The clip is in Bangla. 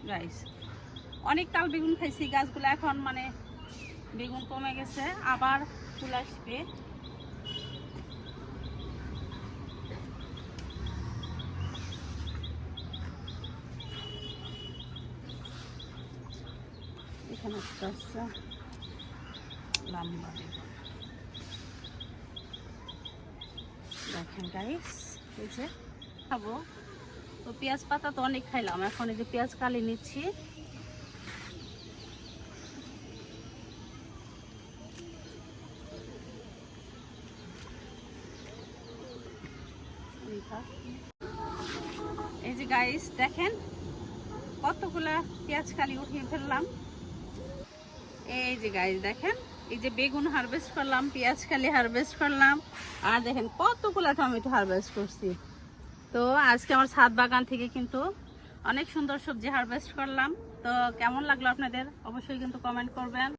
গাইস অনেক কাল বেগুন খাইছি, গাছগুলো এখন মানে বেগুন কমে গেছে, আবার ফুল আসবে। এখানে একটা আছে লম্বা বেগুন, দেখেন গাইস। এই যে খাবো তো পেঁয়াজ পাতা তো অনেক খাইলাম, এখন এই যে পেঁয়াজ কালি নিচ্ছি। এই যে গাইস দেখেন কতগুলা পেঁয়াজ কালি উঠিয়ে ফেললাম। এই যে গাইস দেখেন, এই যে বেগুন হারভেস্ট করলাম, পেঁয়াজ কালি হারভেস্ট করলাম, আর দেখেন কতগুলা টমেটো হারভেস্ট করছি। তো আজকে আমার ছাদ বাগান থেকে কিন্তু অনেক সুন্দর সবজি হারভেস্ট করলাম। তো কেমন লাগলো আপনাদের অবশ্যই কিন্তু কমেন্ট করবেন।